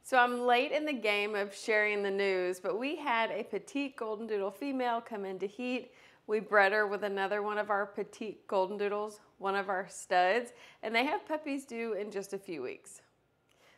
So I'm late in the game of sharing the news, but we had a Petite Goldendoodle female come into heat. We bred her with another one of our Petite Goldendoodles, one of our studs, and they have puppies due in just a few weeks.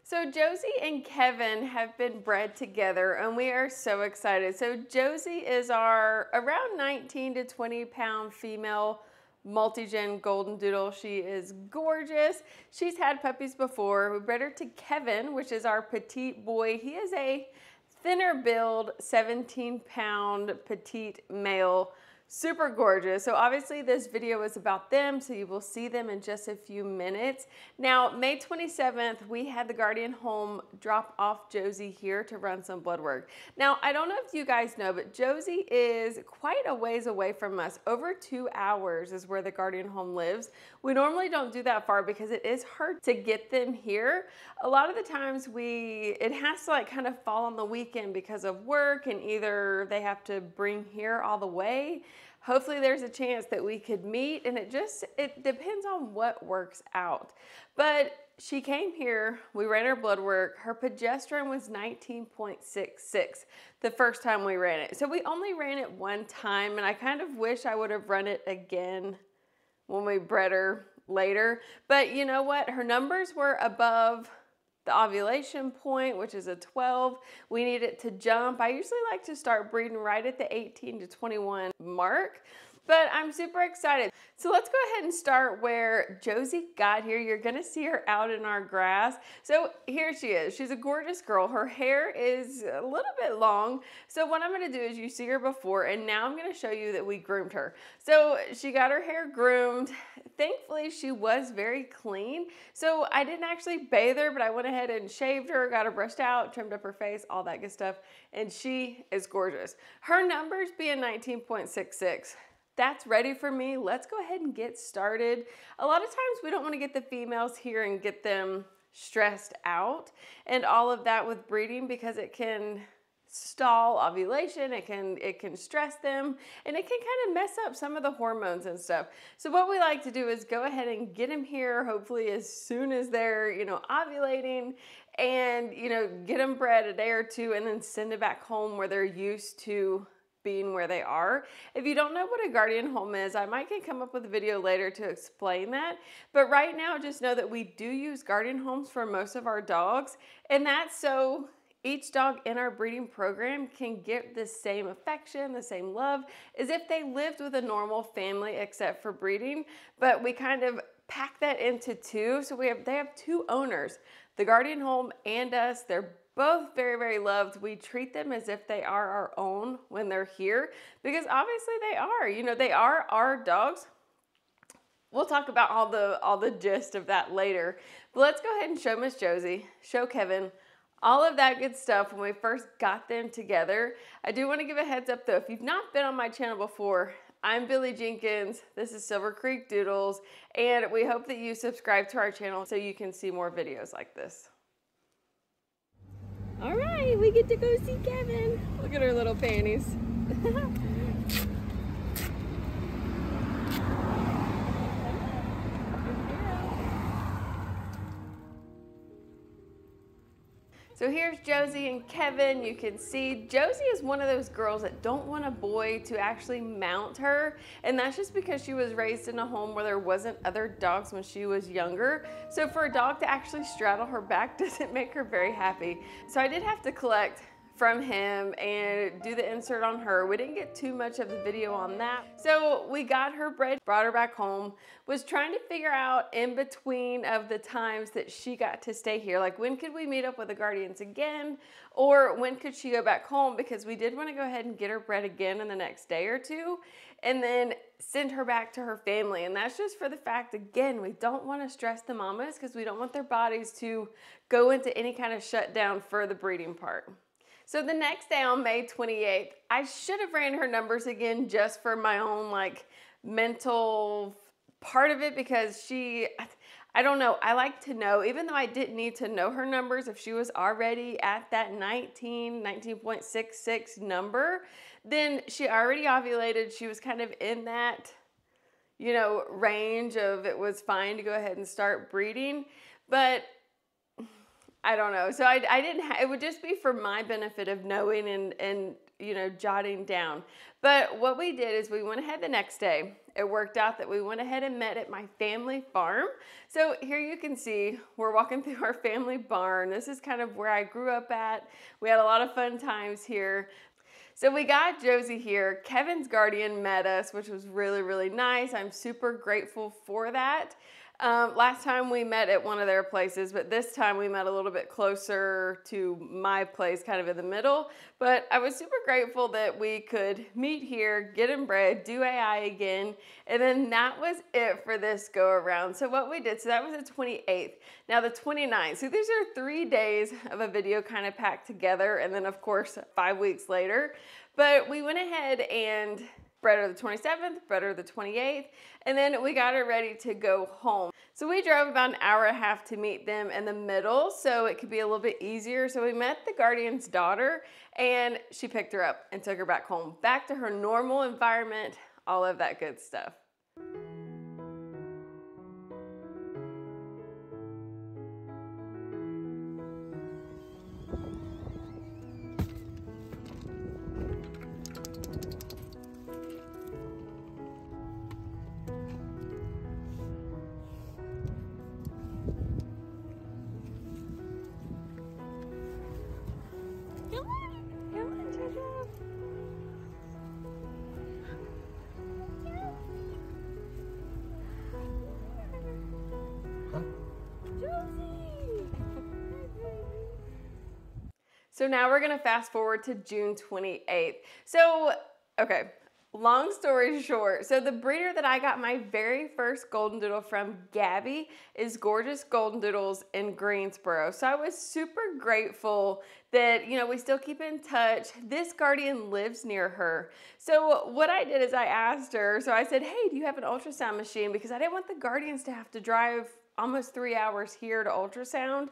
So Josie and Kevin have been bred together and we are so excited. So Josie is our around 19 to 20 pound female multi-gen Goldendoodle. She is gorgeous. She's had puppies before. We bred her to Kevin, which is our petite boy. He is a thinner build, 17 pound petite male. Super gorgeous. So obviously this video is about them, so you will see them in just a few minutes. Now, May 27th, we had the Guardian Home drop off Josie here to run some blood work. Now, I don't know if you guys know, but Josie is quite a ways away from us. Over 2 hours is where the Guardian Home lives. We normally don't do that far because it is hard to get them here. A lot of the times it has to like kind of fall on the weekend because of work, and either they have to bring here all the way. Hopefully there's a chance that we could meet, and it depends on what works out. But she came here, we ran her blood work. Her progesterone was 19.66 the first time we ran it. So we only ran it one time, and I kind of wish I would have run it again when we bred her later. But you know what? Her numbers were above the ovulation point, which is a 12. We need it to jump. I usually like to start breeding right at the 18 to 21 mark, but I'm super excited. So let's go ahead and start where Josie got here. You're gonna see her out in our grass. So here she is. She's a gorgeous girl. Her hair is a little bit long. So what I'm gonna do is, you see her before, and now I'm gonna show you that we groomed her. So she got her hair groomed. Thankfully, she was very clean. So I didn't actually bathe her, but I went ahead and shaved her, got her brushed out, trimmed up her face, all that good stuff. And she is gorgeous. Her numbers being 19.66. That's ready for me. Let's go ahead and get started. A lot of times we don't want to get the females here and get them stressed out and all of that with breeding, because it can stall ovulation, it can stress them, and it can kind of mess up some of the hormones and stuff. So what we like to do is go ahead and get them here, hopefully as soon as they're, ovulating, and, get them bred a day or two, and then send it back home where they're used to being where they are. If you don't know what a Guardian Home is, I might can come up with a video later to explain that. But right now, just know that we do use Guardian Homes for most of our dogs, and that's so each dog in our breeding program can get the same affection, the same love, as if they lived with a normal family except for breeding. But we kind of pack that into two. So they have two owners, the Guardian Home and us. They're both very, very loved. We treat them as if they are our own when they're here, because obviously they are. They are our dogs. We'll talk about all the gist of that later. But let's go ahead and show Miss Josie, show Kevin, all of that good stuff when we first got them together. I do want to give a heads up though, if you've not been on my channel before, I'm Billy Jenkins, this is Silver Creek Doodles, and we hope that you subscribe to our channel so you can see more videos like this. All right, we get to go see Kevin. Look at her little panties. So here's Josie and Kevin. You can see Josie is one of those girls that don't want a boy to actually mount her. And that's just because she was raised in a home where there wasn't other dogs when she was younger. So for a dog to actually straddle her back doesn't make her very happy. So I did have to collect from him and do the insert on her. We didn't get too much of the video on that. So we got her bred, brought her back home, was trying to figure out in between of the times that she got to stay here, like when could we meet up with the Guardians again, or when could she go back home, because we did want to go ahead and get her bred again in the next day or two and then send her back to her family. And that's just for the fact, again, we don't want to stress the mamas because we don't want their bodies to go into any kind of shutdown for the breeding part. So the next day on May 28th, I should have ran her numbers again just for my own mental part of it, because I don't know, I like to know, even though I didn't need to know her numbers, if she was already at that 19.66 number, then she already ovulated. She was kind of in that, range of it was fine to go ahead and start breeding. But I don't know. So I didn't, it would just be for my benefit of knowing and, you know, jotting down. But what we did is we went ahead the next day. It worked out that we went ahead and met at my family farm. So here you can see, we're walking through our family barn. This is kind of where I grew up at. We had a lot of fun times here. So we got Josie here. Kevin's guardian met us, which was really, really nice. I'm super grateful for that. Last time we met at one of their places, but this time we met a little bit closer to my place, kind of in the middle. But I was super grateful that we could meet here, get him bred, do AI again, and then that was it for this go around. So what we did, so that was the 28th. Now the 29th, so these are 3 days of a video kind of packed together, and then of course 5 weeks later. But we went ahead and bred her the 27th, bred her the 28th, and then we got her ready to go home. So we drove about an hour and a half to meet them in the middle, so it could be a little bit easier. So we met the guardian's daughter, and she picked her up and took her back home, back to her normal environment, all of that good stuff. So now we're gonna fast forward to June 28th. So, okay, long story short, so the breeder that I got my very first golden doodle from, Gabby, is Gorgeous Goldendoodles in Greensboro. So I was super grateful that, you know, we still keep in touch. This guardian lives near her. So what I did is I asked her, so I said, hey, do you have an ultrasound machine? Because I didn't want the guardians to have to drive almost 3 hours here to ultrasound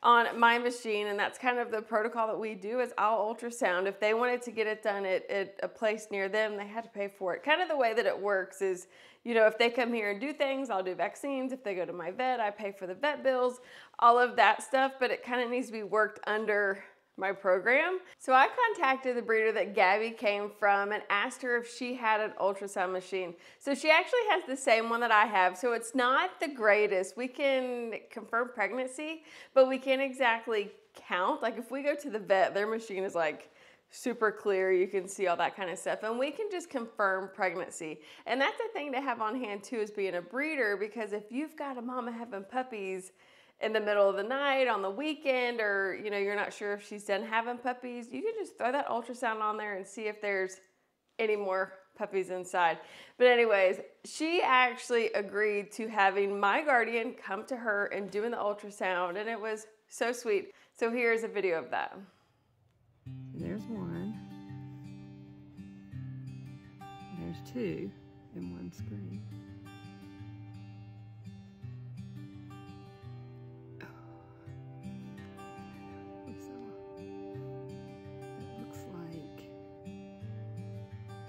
on my machine, and that's kind of the protocol that we do is I'll ultrasound. If they wanted to get it done at a place near them, they had to pay for it. Kind of the way that it works is, you know, if they come here and do things, I'll do vaccines. If they go to my vet, I pay for the vet bills, all of that stuff, but it kind of needs to be worked under my program. So I contacted the breeder that Gabby came from and asked her if she had an ultrasound machine. So she actually has the same one that I have. So it's not the greatest. We can confirm pregnancy, but we can't exactly count. Like if we go to the vet, their machine is like super clear. You can see all that kind of stuff. And we can just confirm pregnancy. And that's the thing to have on hand too, is being a breeder, because if you've got a mama having puppies in the middle of the night, on the weekend, or you know, you're not sure if she's done having puppies, you can just throw that ultrasound on there and see if there's any more puppies inside. But anyways, she actually agreed to having my guardian come to her and doing the ultrasound, and it was so sweet. So here's a video of that. There's one. There's two in one screen.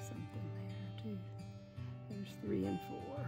Something there too. There's 3 and 4.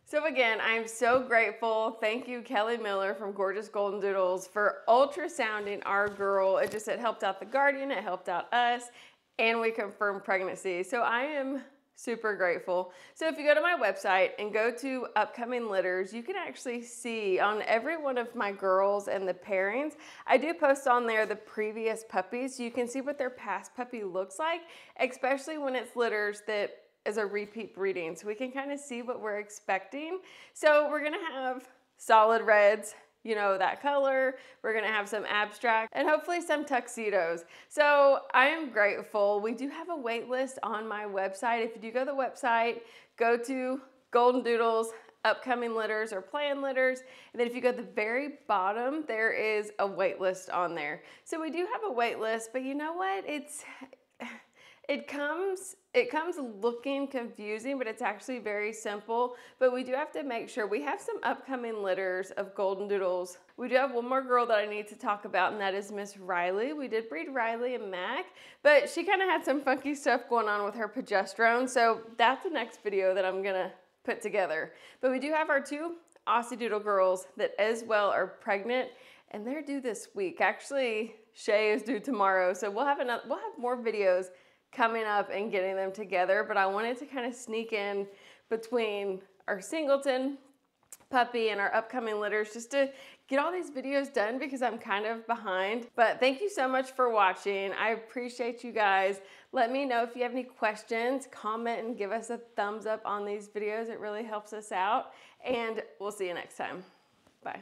So again, I'm so grateful. Thank you, Kelly Miller from Gorgeous Goldendoodles, for ultrasounding our girl. It helped out the guardian, it helped out us, and we confirmed pregnancy. So I am super grateful. So if you go to my website and go to upcoming litters, you can actually see on every one of my girls and the pairings, I do post on there the previous puppies, so you can see what their past puppy looks like, especially when it's litters that is a repeat breeding. So we can kind of see what we're expecting. So we're gonna have solid reds, you know, that color. We're gonna have some abstract and hopefully some tuxedos. So I am grateful. We do have a wait list on my website. If you do go to the website, go to Goldendoodles, upcoming litters or planned litters. And then if you go to the very bottom, there is a wait list on there. So we do have a wait list, but you know what? It comes looking confusing, but it's actually very simple. But we do have to make sure we have some upcoming litters of Goldendoodles. We do have one more girl that I need to talk about, and that is Miss Riley. We did breed Riley and Mac, but she kind of had some funky stuff going on with her progesterone. So that's the next video that I'm gonna put together. But we do have our 2 Aussie Doodle girls that as well are pregnant, and they're due this week. Actually, Shay is due tomorrow, so we'll have more videos coming up and getting them together, but I wanted to kind of sneak in between our singleton puppy and our upcoming litters just to get all these videos done because I'm kind of behind. But thank you so much for watching. I appreciate you guys. Let me know if you have any questions, comment and give us a thumbs up on these videos. It really helps us out, and we'll see you next time. Bye.